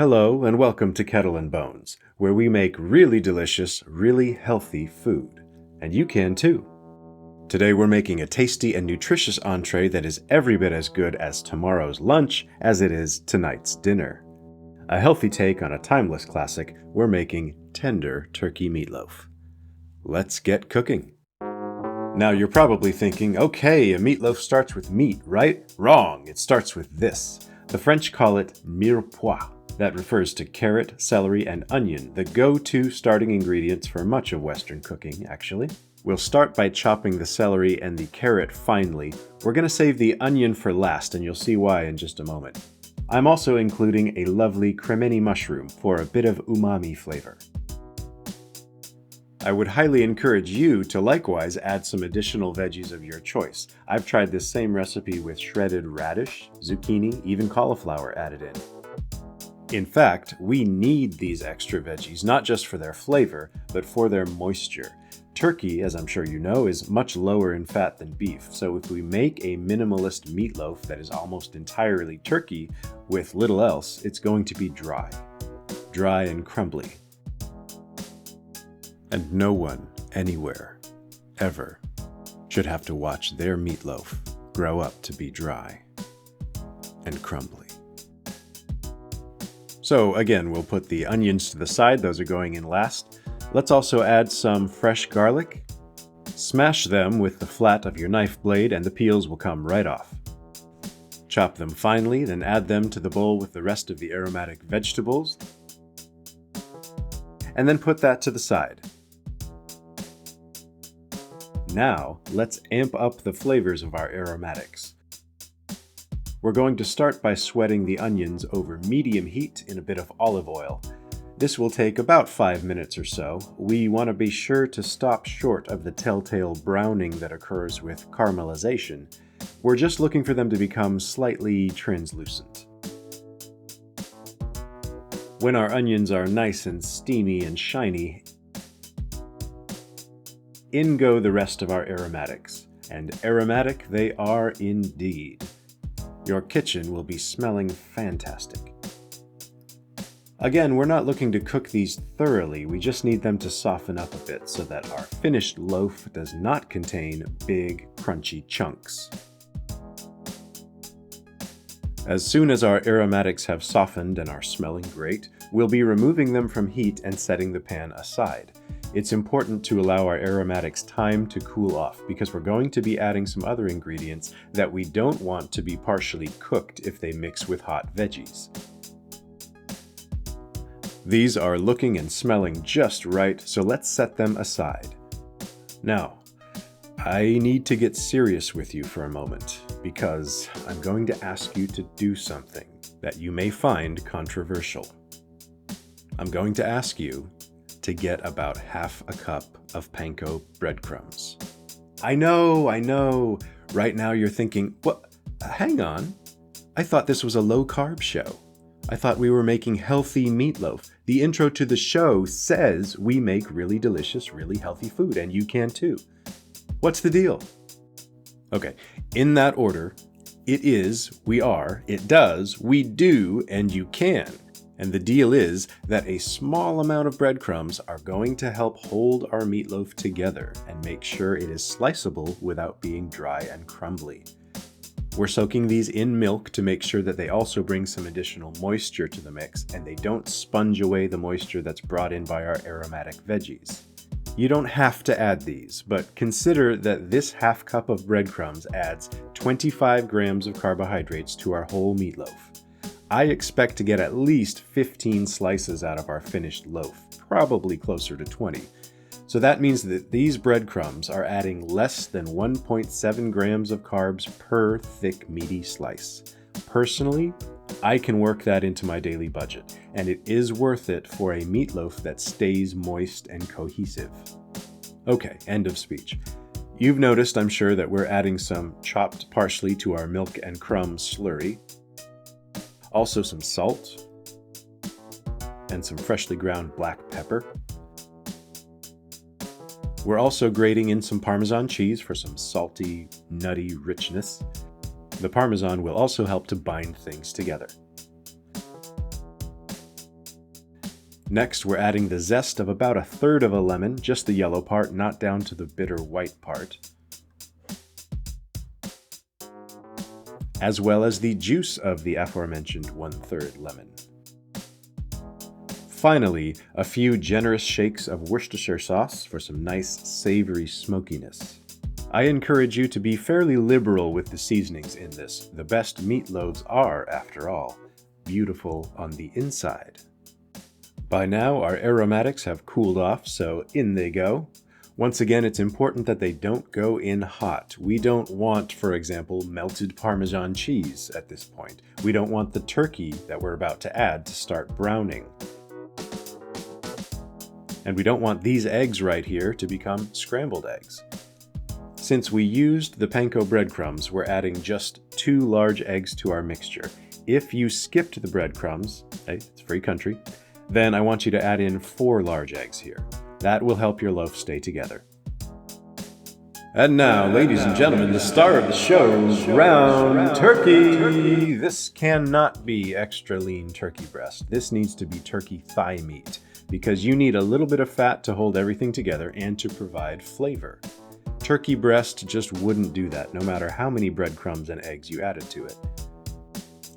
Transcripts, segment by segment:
Hello and welcome to Kettle and Bones, where we make really delicious, really healthy food. And you can too. Today we're making a tasty and nutritious entree that is every bit as good as tomorrow's lunch as it is tonight's dinner. A healthy take on a timeless classic, we're making tender turkey meatloaf. Let's get cooking. Now you're probably thinking, okay, a meatloaf starts with meat, right? Wrong, it starts with this. The French call it mirepoix. That refers to carrot, celery, and onion, the go-to starting ingredients for much of Western cooking, actually. We'll start by chopping the celery and the carrot finely. We're going to save the onion for last, and you'll see why in just a moment. I'm also including a lovely cremini mushroom for a bit of umami flavor. I would highly encourage you to likewise add some additional veggies of your choice. I've tried this same recipe with shredded radish, zucchini, even cauliflower added in. In fact, we need these extra veggies not just for their flavor, but for their moisture. Turkey, as I'm sure you know, is much lower in fat than beef, so if we make a minimalist meatloaf that is almost entirely turkey with little else, it's going to be dry. Dry and crumbly. And no one, anywhere, ever, should have to watch their meatloaf grow up to be dry and crumbly. So again, we'll put the onions to the side, those are going in last. Let's also add some fresh garlic. Smash them with the flat of your knife blade and the peels will come right off. Chop them finely, then add them to the bowl with the rest of the aromatic vegetables. And then put that to the side. Now, let's amp up the flavors of our aromatics. We're going to start by sweating the onions over medium heat in a bit of olive oil. This will take about 5 minutes or so. We want to be sure to stop short of the telltale browning that occurs with caramelization. We're just looking for them to become slightly translucent. When our onions are nice and steamy and shiny, in go the rest of our aromatics. And aromatic they are indeed. Your kitchen will be smelling fantastic. Again, we're not looking to cook these thoroughly, we just need them to soften up a bit so that our finished loaf does not contain big, crunchy chunks. As soon as our aromatics have softened and are smelling great, we'll be removing them from heat and setting the pan aside. It's important to allow our aromatics time to cool off because we're going to be adding some other ingredients that we don't want to be partially cooked if they mix with hot veggies. These are looking and smelling just right, so let's set them aside. Now, I need to get serious with you for a moment because I'm going to ask you to do something that you may find controversial. I'm going to ask you to get about half a cup of Panko breadcrumbs. I know. Right now you're thinking, what? Hang on. I thought this was a low-carb show. I thought we were making healthy meatloaf. The intro to the show says we make really delicious, really healthy food, and you can too. What's the deal? Okay, in that order, it is, we are, it does, we do, and you can. And the deal is that a small amount of breadcrumbs are going to help hold our meatloaf together and make sure it is sliceable without being dry and crumbly. We're soaking these in milk to make sure that they also bring some additional moisture to the mix and they don't sponge away the moisture that's brought in by our aromatic veggies. You don't have to add these, but consider that this half cup of breadcrumbs adds 25 grams of carbohydrates to our whole meatloaf. I expect to get at least 15 slices out of our finished loaf, probably closer to 20. So that means that these breadcrumbs are adding less than 1.7 grams of carbs per thick, meaty slice. Personally, I can work that into my daily budget, and it is worth it for a meatloaf that stays moist and cohesive. Okay, end of speech. You've noticed, I'm sure, that we're adding some chopped parsley to our milk and crumbs slurry. Also some salt and some freshly ground black pepper. We're also grating in some Parmesan cheese for some salty, nutty richness. The Parmesan will also help to bind things together. Next, we're adding the zest of about 1/3 of a lemon, just the yellow part, not down to the bitter white part, as well as the juice of the aforementioned 1/3 lemon. Finally, a few generous shakes of Worcestershire sauce for some nice savory smokiness. I encourage you to be fairly liberal with the seasonings in this. The best meatloaves are, after all, beautiful on the inside. By now, our aromatics have cooled off, so in they go. Once again, it's important that they don't go in hot. We don't want, for example, melted Parmesan cheese at this point. We don't want the turkey that we're about to add to start browning. And we don't want these eggs right here to become scrambled eggs. Since we used the Panko breadcrumbs, we're adding just 2 large eggs to our mixture. If you skipped the breadcrumbs, hey, it's free country, then I want you to add in 4 large eggs here. That will help your loaf stay together. And now, ladies and gentlemen, the star of the show, ground turkey! This cannot be extra lean turkey breast. This needs to be turkey thigh meat, because you need a little bit of fat to hold everything together and to provide flavor. Turkey breast just wouldn't do that, no matter how many breadcrumbs and eggs you added to it.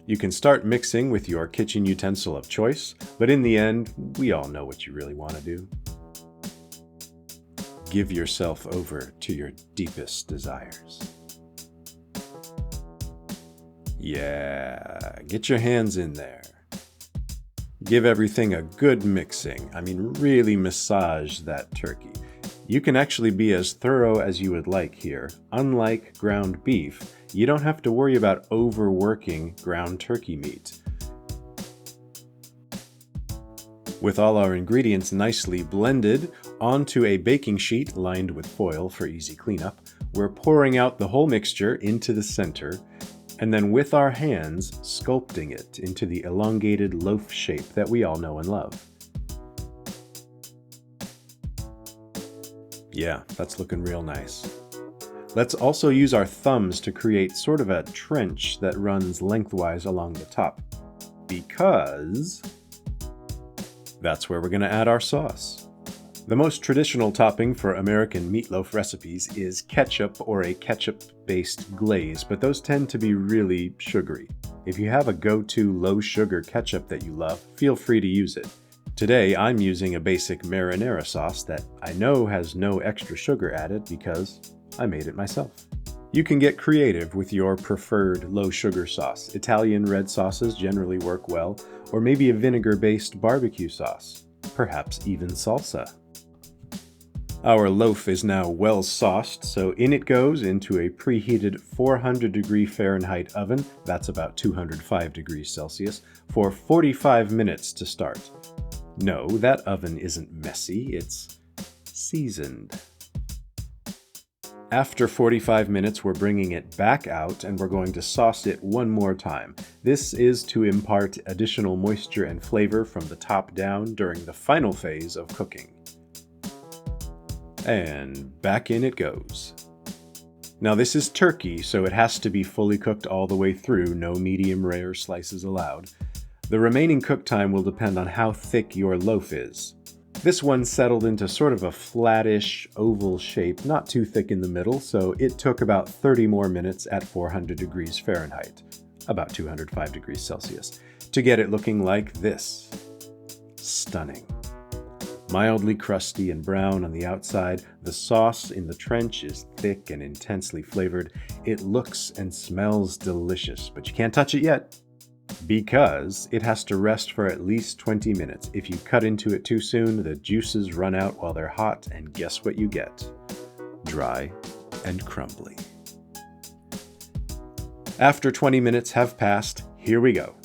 You can start mixing with your kitchen utensil of choice, but in the end, we all know what you really want to do. Give yourself over to your deepest desires. Yeah, get your hands in there. Give everything a good mixing. I mean, really massage that turkey. You can actually be as thorough as you would like here. Unlike ground beef, you don't have to worry about overworking ground turkey meat. With all our ingredients nicely blended onto a baking sheet lined with foil for easy cleanup, we're pouring out the whole mixture into the center, and then with our hands sculpting it into the elongated loaf shape that we all know and love. Yeah, that's looking real nice. Let's also use our thumbs to create sort of a trench that runs lengthwise along the top, because that's where we're going to add our sauce. The most traditional topping for American meatloaf recipes is ketchup or a ketchup-based glaze, but those tend to be really sugary. If you have a go-to low-sugar ketchup that you love, feel free to use it. Today, I'm using a basic marinara sauce that I know has no extra sugar added because I made it myself. You can get creative with your preferred low-sugar sauce. Italian red sauces generally work well, or maybe a vinegar-based barbecue sauce, perhaps even salsa. Our loaf is now well sauced, so in it goes into a preheated 400-degree Fahrenheit oven, that's about 205 degrees Celsius, for 45 minutes to start. No, that oven isn't messy, it's seasoned. After 45 minutes, we're bringing it back out and we're going to sauce it one more time. This is to impart additional moisture and flavor from the top down during the final phase of cooking. And back in it goes. Now this is turkey, so it has to be fully cooked all the way through, no medium rare slices allowed. The remaining cook time will depend on how thick your loaf is. This one settled into sort of a flattish oval shape, not too thick in the middle, so it took about 30 more minutes at 400 degrees Fahrenheit, about 205 degrees Celsius, to get it looking like this. Stunning. Mildly crusty and brown on the outside, the sauce in the trench is thick and intensely flavored. It looks and smells delicious, but you can't touch it yet, because it has to rest for at least 20 minutes. If you cut into it too soon, the juices run out while they're hot, and guess what you get? Dry and crumbly. After 20 minutes have passed, here we go.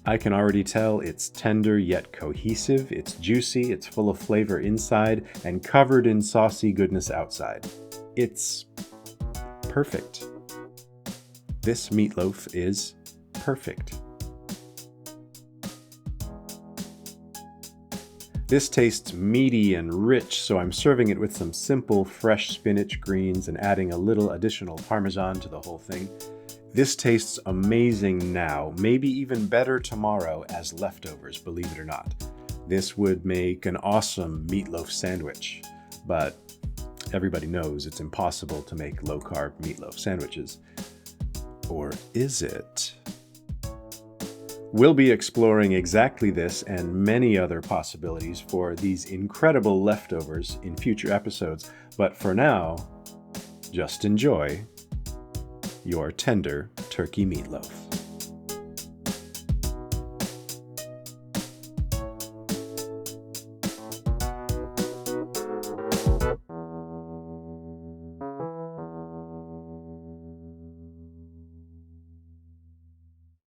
I can already tell it's tender yet cohesive, it's juicy, it's full of flavor inside, and covered in saucy goodness outside. It's perfect. This meatloaf is perfect. This tastes meaty and rich, so I'm serving it with some simple fresh spinach greens and adding a little additional Parmesan to the whole thing. This tastes amazing now, maybe even better tomorrow as leftovers, believe it or not. this would make an awesome meatloaf sandwich. But everybody knows it's impossible to make low-carb meatloaf sandwiches. Or is it? We'll be exploring exactly this and many other possibilities for these incredible leftovers in future episodes, but for now, just enjoy your tender turkey meatloaf.